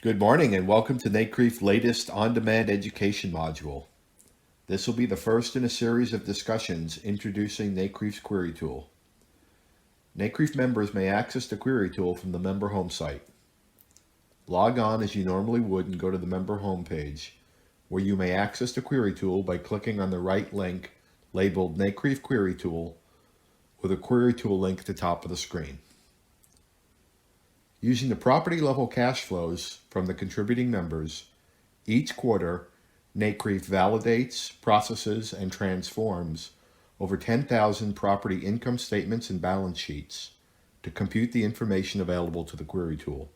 Good morning and welcome to NCREIF's latest on-demand education module. This will be the first in a series of discussions introducing NCREIF's Query Tool. NCREIF members may access the Query Tool from the member home site. Log on as you normally would and go to the member home page, where you may access the Query Tool by clicking on the right link labeled NCREIF Query Tool or the Query Tool link at the top of the screen. Using the property level cash flows from the contributing members, each quarter, NCREIF validates, processes, and transforms over 10,000 property income statements and balance sheets to compute the information available to the Query Tool.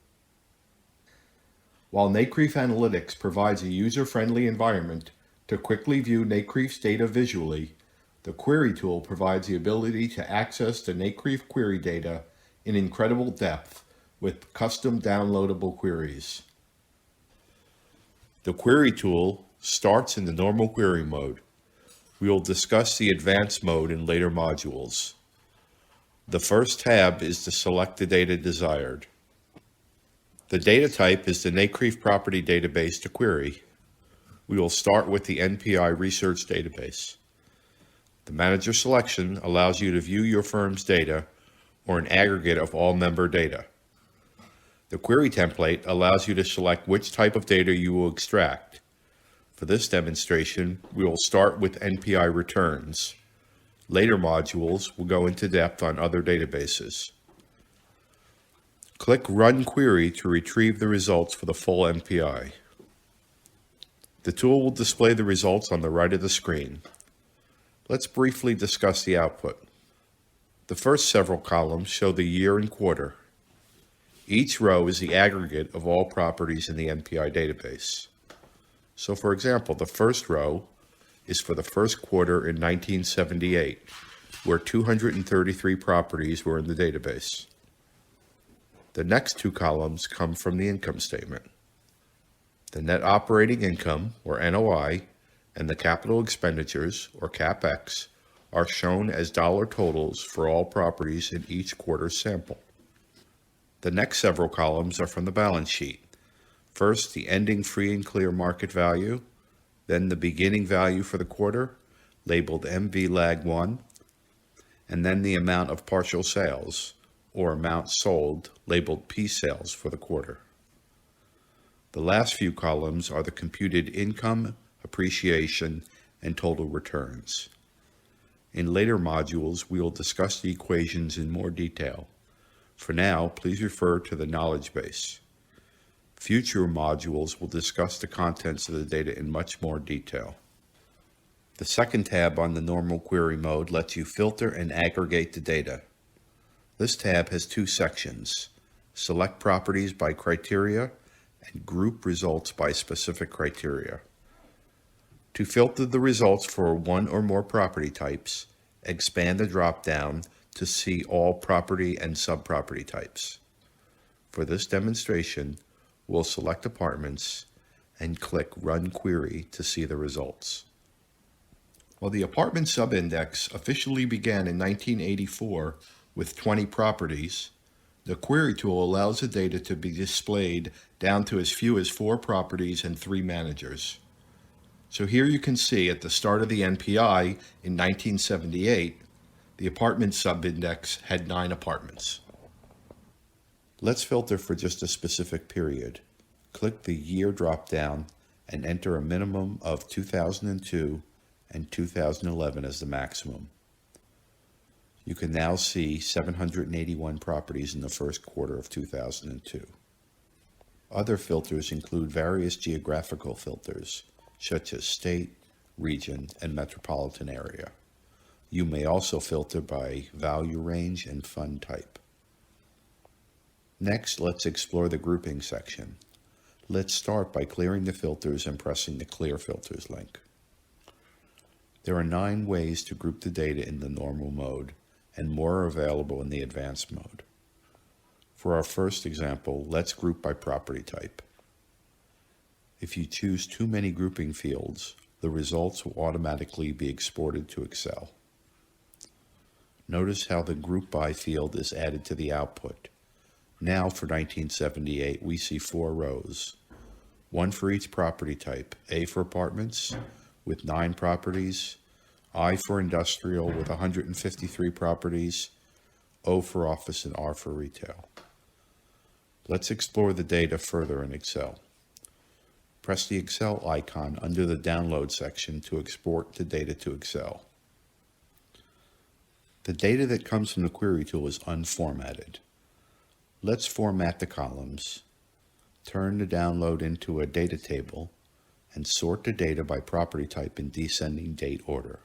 While NCREIF Analytics provides a user-friendly environment to quickly view NCREIF's data visually, the Query Tool provides the ability to access the NCREIF query data in incredible depth with custom downloadable queries. The Query Tool starts in the normal query mode. We will discuss the advanced mode in later modules. The first tab is to select the data desired. The data type is the NCREIF property database to query. We will start with the NPI research database. The manager selection allows you to view your firm's data or an aggregate of all member data. The query template allows you to select which type of data you will extract. For this demonstration, we will start with NPI returns. Later modules will go into depth on other databases. Click Run Query to retrieve the results for the full NPI. The tool will display the results on the right of the screen. Let's briefly discuss the output. The first several columns show the year and quarter. Each row is the aggregate of all properties in the NPI database. So for example, the first row is for the first quarter in 1978, where 233 properties were in the database. The next two columns come from the income statement. The net operating income, or NOI, and the capital expenditures, or CapEx, are shown as dollar totals for all properties in each quarter's sample. The next several columns are from the balance sheet. First, the ending free and clear market value, then the beginning value for the quarter, labeled MV Lag 1, and then the amount of partial sales, or amount sold, labeled P sales for the quarter. The last few columns are the computed income, appreciation, and total returns. In later modules, we will discuss the equations in more detail. For now, please refer to the knowledge base. Future modules will discuss the contents of the data in much more detail. The second tab on the normal query mode lets you filter and aggregate the data. This tab has two sections: select properties by criteria and group results by specific criteria. To filter the results for one or more property types, expand the drop-down to see all property and sub-property types. For this demonstration, we'll select apartments and click Run Query to see the results. While the apartment subindex officially began in 1984 with 20 properties, the Query Tool allows the data to be displayed down to as few as 4 properties and 3 managers. So here you can see at the start of the NPI in 1978, the apartment subindex had 9 apartments. Let's filter for just a specific period. Click the year drop-down and enter a minimum of 2002 and 2011 as the maximum. You can now see 781 properties in the first quarter of 2002. Other filters include various geographical filters, such as state, region, and metropolitan area. You may also filter by value range and fund type. Next, let's explore the grouping section. Let's start by clearing the filters and pressing the Clear Filters link. There are 9 ways to group the data in the normal mode, and more are available in the advanced mode. For our first example, let's group by property type. If you choose too many grouping fields, the results will automatically be exported to Excel. Notice how the Group By field is added to the output. Now for 1978, we see 4 rows, one for each property type: A for apartments with 9 properties, I for industrial with 153 properties, O for office, and R for retail. Let's explore the data further in Excel. Press the Excel icon under the Download section to export the data to Excel. The data that comes from the Query Tool is unformatted. Let's format the columns, turn the download into a data table, and sort the data by property type in descending date order.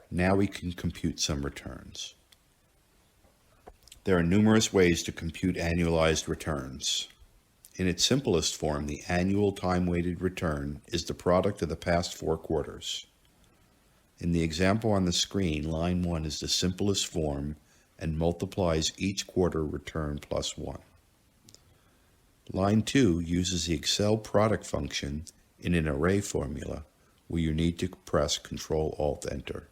Now we can compute some returns. There are numerous ways to compute annualized returns. In its simplest form, the annual time-weighted return is the product of the past 4 quarters. In the example on the screen, line 1 is the simplest form and multiplies each quarter return plus 1. Line 2 uses the Excel product function in an array formula where you need to press Ctrl-Alt-Enter.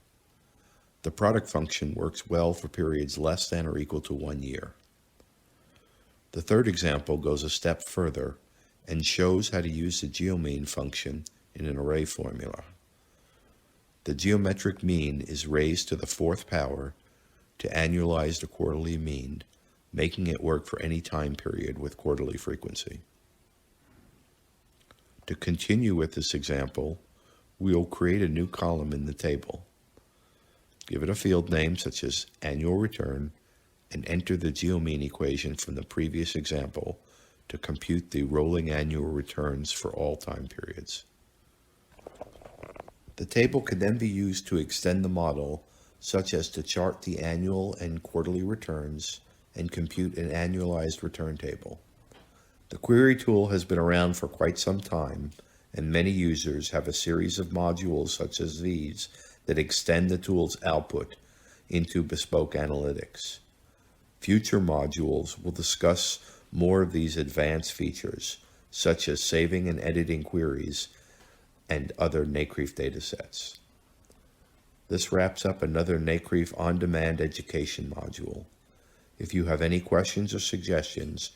The product function works well for periods less than or equal to 1 year. The third example goes a step further and shows how to use the geomean function in an array formula. The geometric mean is raised to the 4th power to annualize the quarterly mean, making it work for any time period with quarterly frequency. To continue with this example, we'll create a new column in the table. Give it a field name such as annual return and enter the geomean equation from the previous example to compute the rolling annual returns for all time periods. The table can then be used to extend the model, such as to chart the annual and quarterly returns and compute an annualized return table. The Query Tool has been around for quite some time, and many users have a series of modules such as these that extend the tool's output into bespoke analytics. Future modules will discuss more of these advanced features, such as saving and editing queries and other NCREIF datasets. This wraps up another NCREIF on-demand education module. If you have any questions or suggestions,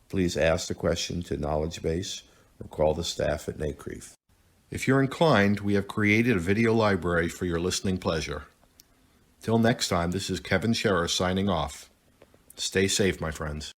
please ask the question to Knowledge Base or call the staff at NCREIF. If you're inclined, we have created a video library for your listening pleasure. Till next time, this is Kevin Scherer signing off. Stay safe, my friends.